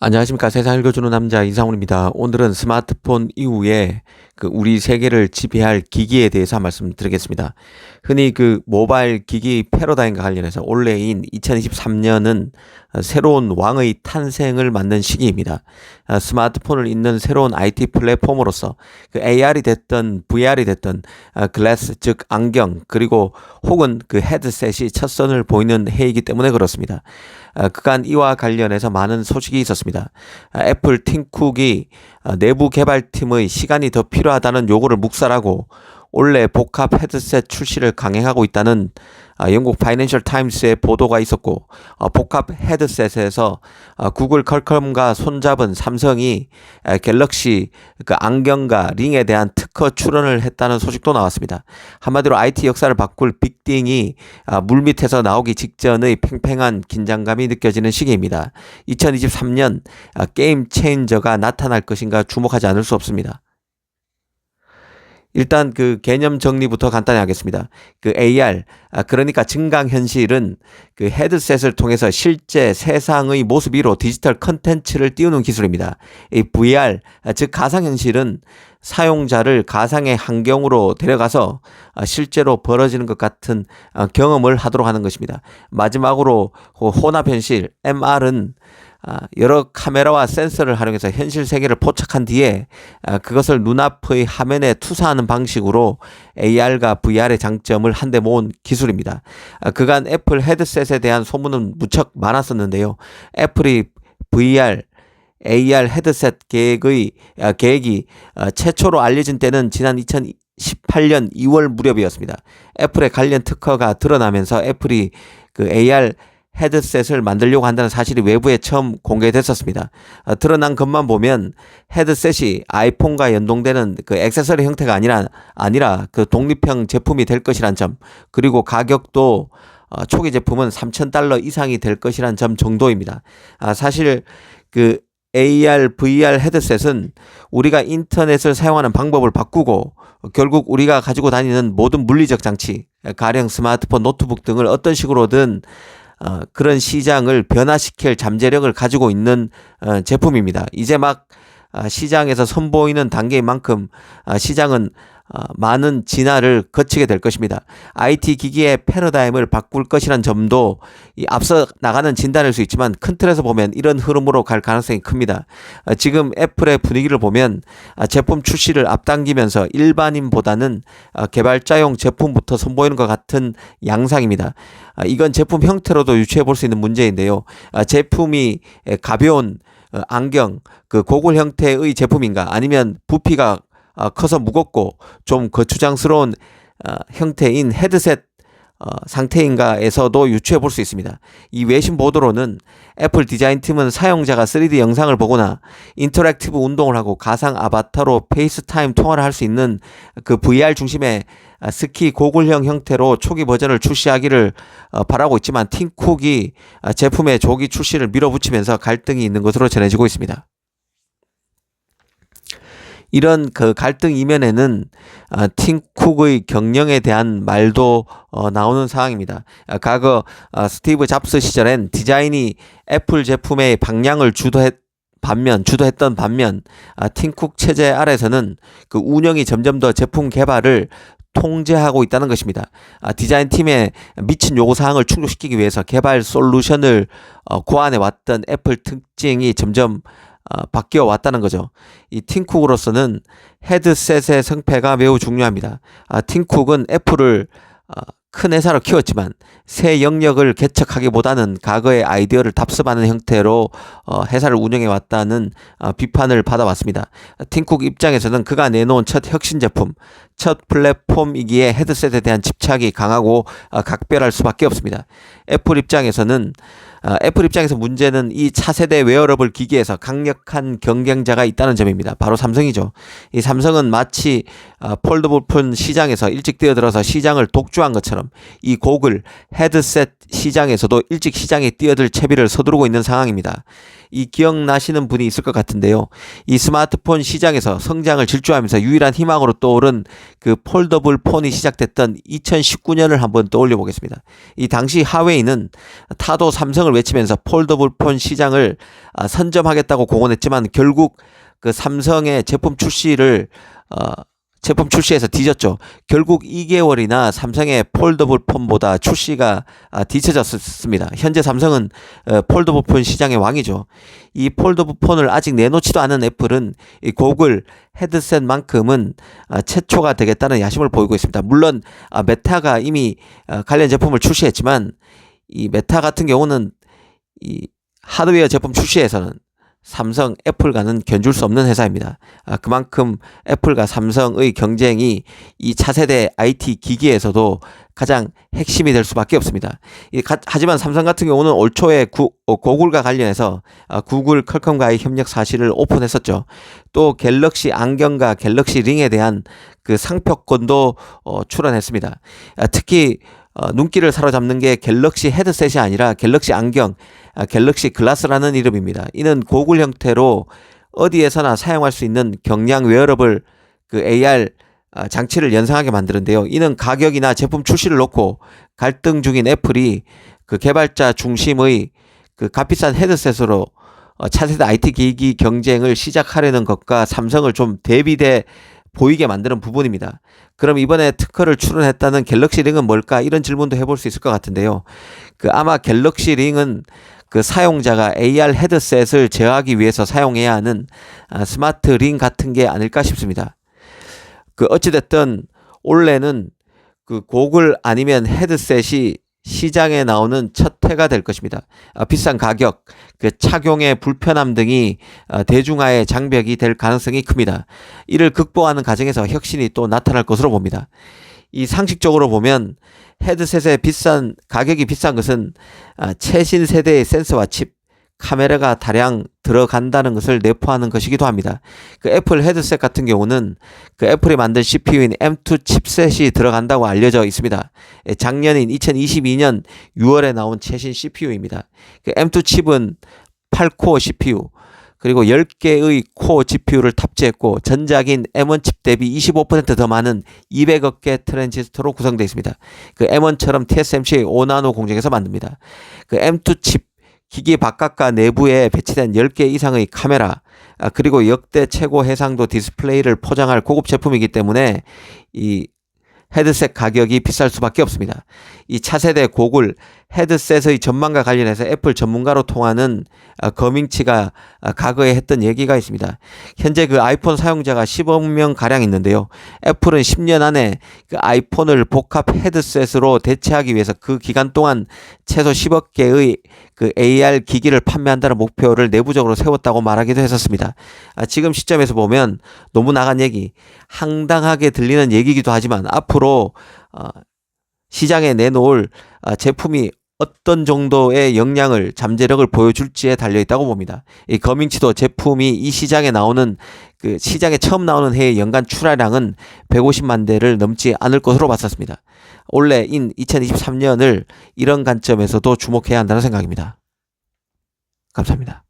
안녕하십니까. 세상 읽어주는 남자 이상훈입니다. 오늘은 스마트폰 이후에 우리 세계를 지배할 기기에 대해서 말씀드리겠습니다. 흔히 모바일 기기 패러다임과 관련해서 올해인 2023년은 새로운 왕의 탄생을 맞는 시기입니다. 스마트폰을 잇는 새로운 IT 플랫폼으로서 AR이 됐든 VR이 됐든 글래스 즉 안경 그리고 혹은 헤드셋이 첫 선을 보이는 해이기 때문에 그렇습니다. 그간 이와 관련해서 많은 소식이 있었습니다. 애플 팀쿡이 내부 개발팀의 시간이 더 필요하다는 요구를 묵살하고 올해 복합 헤드셋 출시를 강행하고 있다는 영국 파이낸셜 타임스의 보도가 있었고, 복합 헤드셋에서 구글 퀄컴과 손잡은 삼성이 갤럭시 안경과 링에 대한 특허 출원을 했다는 소식도 나왔습니다. 한마디로 IT 역사를 바꿀 빅띵이 물밑에서 나오기 직전의 팽팽한 긴장감이 느껴지는 시기입니다. 2023년 게임 체인저가 나타날 것인가 주목하지 않을 수 없습니다. 일단 개념 정리부터 간단히 하겠습니다. AR, 그러니까 증강현실은 헤드셋을 통해서 실제 세상의 모습 위로 디지털 컨텐츠를 띄우는 기술입니다. 이 VR, 즉 가상현실은 사용자를 가상의 환경으로 데려가서 실제로 벌어지는 것 같은 경험을 하도록 하는 것입니다. 마지막으로 혼합현실, MR은 여러 카메라와 센서를 활용해서 현실 세계를 포착한 뒤에 그것을 눈앞의 화면에 투사하는 방식으로 AR과 VR의 장점을 한데 모은 기술입니다. 그간 애플 헤드셋에 대한 소문은 무척 많았었는데요. 애플이 VR, AR 헤드셋 계획이 최초로 알려진 때는 지난 2018년 2월 무렵이었습니다. 애플의 관련 특허가 드러나면서 애플이 AR 헤드셋을 만들려고 한다는 사실이 외부에 처음 공개됐었습니다. 드러난 것만 보면 헤드셋이 아이폰과 연동되는 액세서리 형태가 아니라 독립형 제품이 될 것이란 점, 그리고 가격도 초기 제품은 $3,000 이상이 될 것이란 점 정도입니다. 사실 AR, VR 헤드셋은 우리가 인터넷을 사용하는 방법을 바꾸고 결국 우리가 가지고 다니는 모든 물리적 장치, 가령 스마트폰, 노트북 등을 어떤 식으로든 그런 시장을 변화시킬 잠재력을 가지고 있는 제품입니다. 이제 막 시장에서 선보이는 단계인 만큼 시장은 많은 진화를 거치게 될 것입니다. IT 기기의 패러다임을 바꿀 것이란 점도 앞서 나가는 진단일 수 있지만 큰 틀에서 보면 이런 흐름으로 갈 가능성이 큽니다. 지금 애플의 분위기를 보면 제품 출시를 앞당기면서 일반인보다는 개발자용 제품부터 선보이는 것 같은 양상입니다. 이건 제품 형태로도 유추해 볼 수 있는 문제인데요. 제품이 가벼운 안경, 고글 형태의 제품인가, 아니면 부피가 커서 무겁고 좀 거추장스러운 형태인 헤드셋 상태인가에서도 유추해 볼 수 있습니다. 이 외신 보도로는 애플 디자인팀은 사용자가 3D 영상을 보거나 인터랙티브 운동을 하고 가상 아바타로 페이스타임 통화를 할 수 있는 VR 중심의 스키 고글형 형태로 초기 버전을 출시하기를 바라고 있지만 팀쿡이 제품의 조기 출시를 밀어붙이면서 갈등이 있는 것으로 전해지고 있습니다. 이런 갈등 이면에는 팀쿡의 경영에 대한 말도 나오는 상황입니다. 과거 스티브 잡스 시절엔 디자인이 애플 제품의 방향을 주도했던 반면 팀쿡 체제 아래서는 운영이 점점 더 제품 개발을 통제하고 있다는 것입니다. 디자인팀의 미친 요구사항을 충족시키기 위해서 개발 솔루션을 고안해 왔던 애플 특징이 점점 바뀌어 왔다는 거죠. 이 팀쿡으로서는 헤드셋의 성패가 매우 중요합니다. 팀쿡은 애플을 큰 회사로 키웠지만 새 영역을 개척하기보다는 과거의 아이디어를 답습하는 형태로 회사를 운영해 왔다는 비판을 받아왔습니다. 팀쿡 입장에서는 그가 내놓은 첫 혁신 제품, 첫 플랫폼이기에 헤드셋에 대한 집착이 강하고 각별할 수밖에 없습니다. 애플 입장에서 문제는 이 차세대 웨어러블 기기에서 강력한 경쟁자가 있다는 점입니다. 바로 삼성이죠. 이 삼성은 마치 폴더블폰 시장에서 일찍 뛰어들어서 시장을 독주한 것처럼 이 고글 헤드셋 시장에서도 일찍 시장에 뛰어들 채비를 서두르고 있는 상황입니다. 이 기억나시는 분이 있을 것 같은데요. 이 스마트폰 시장에서 성장을 질주하면서 유일한 희망으로 떠오른 그 폴더블 폰이 시작됐던 2019년을 한번 떠올려 보겠습니다. 이 당시 하웨이는 타도 삼성을 외치면서 폴더블 폰 시장을 선점하겠다고 공언했지만 결국 그 삼성의 제품 출시에서 뒤졌죠. 결국 2개월이나 삼성의 폴더블 폰보다 출시가 뒤쳐졌습니다. 현재 삼성은 폴더블 폰 시장의 왕이죠. 이 폴더블 폰을 아직 내놓지도 않은 애플은 이 고글 헤드셋만큼은 최초가 되겠다는 야심을 보이고 있습니다. 물론 메타가 이미 관련 제품을 출시했지만 이 메타 같은 경우는 이 하드웨어 제품 출시에서는 삼성, 애플과는 견줄 수 없는 회사입니다. 그만큼 애플과 삼성의 경쟁이 이 차세대 IT 기기에서도 가장 핵심이 될 수밖에 없습니다. 하지만 삼성 같은 경우는 올 초에 고글과 관련해서 구글 퀄컴과의 협력 사실을 오픈했었죠. 또 갤럭시 안경과 갤럭시 링에 대한 그 상표권도 출원했습니다. 특히 눈길을 사로잡는 게 갤럭시 헤드셋이 아니라 갤럭시 안경, 갤럭시 글라스라는 이름입니다. 이는 고글 형태로 어디에서나 사용할 수 있는 경량 웨어러블 그 AR 장치를 연상하게 만드는데요. 이는 가격이나 제품 출시를 놓고 갈등 중인 애플이 그 개발자 중심의 그 값비싼 헤드셋으로 차세대 IT 기기 경쟁을 시작하려는 것과 삼성을 좀 대비돼 보이게 만드는 부분입니다. 그럼 이번에 특허를 출원했다는 갤럭시 링은 뭘까? 이런 질문도 해볼 수 있을 것 같은데요. 아마 갤럭시 링은 그 사용자가 AR 헤드셋을 제어하기 위해서 사용해야 하는 스마트 링 같은 게 아닐까 싶습니다. 어찌됐든 올해는 그 고글 아니면 헤드셋이 시장에 나오는 첫 해가 될 것입니다. 비싼 가격, 그 착용의 불편함 등이 대중화의 장벽이 될 가능성이 큽니다. 이를 극복하는 과정에서 혁신이 또 나타날 것으로 봅니다. 이 상식적으로 보면 헤드셋의 가격이 비싼 것은 최신 세대의 센서와 칩, 카메라가 다량 들어간다는 것을 내포하는 것이기도 합니다. 애플 헤드셋 같은 경우는 애플이 만든 CPU인 M2 칩셋이 들어간다고 알려져 있습니다. 작년인 2022년 6월에 나온 최신 CPU입니다. M2 칩은 8코어 CPU, 그리고 10개의 코어 GPU를 탑재했고 전작인 M1 칩 대비 25% 더 많은 200억 개 트랜지스터로 구성되어 있습니다. M1처럼 TSMC 5나노 공정에서 만듭니다. M2 칩 기기 바깥과 내부에 배치된 10개 이상의 카메라, 그리고 역대 최고 해상도 디스플레이를 포장할 고급 제품이기 때문에 이 헤드셋 가격이 비쌀 수밖에 없습니다. 이 차세대 고글 헤드셋의 전망과 관련해서 애플 전문가로 통하는 거밍치가 과거에 했던 얘기가 있습니다. 현재 아이폰 사용자가 10억 명 가량 있는데요. 애플은 10년 안에 아이폰을 복합 헤드셋으로 대체하기 위해서 그 기간 동안 최소 10억 개의 AR 기기를 판매한다는 목표를 내부적으로 세웠다고 말하기도 했었습니다. 지금 시점에서 보면 너무 나간 얘기, 황당하게 들리는 얘기이기도 하지만 앞으로 시장에 내놓을 제품이 어떤 정도의 역량을, 잠재력을 보여줄지에 달려있다고 봅니다. 이 거밍치도 제품이 이 시장에 나오는 시장에 처음 나오는 해의 연간 출하량은 150만 대를 넘지 않을 것으로 봤었습니다. 올해인 2023년을 이런 관점에서도 주목해야 한다는 생각입니다. 감사합니다.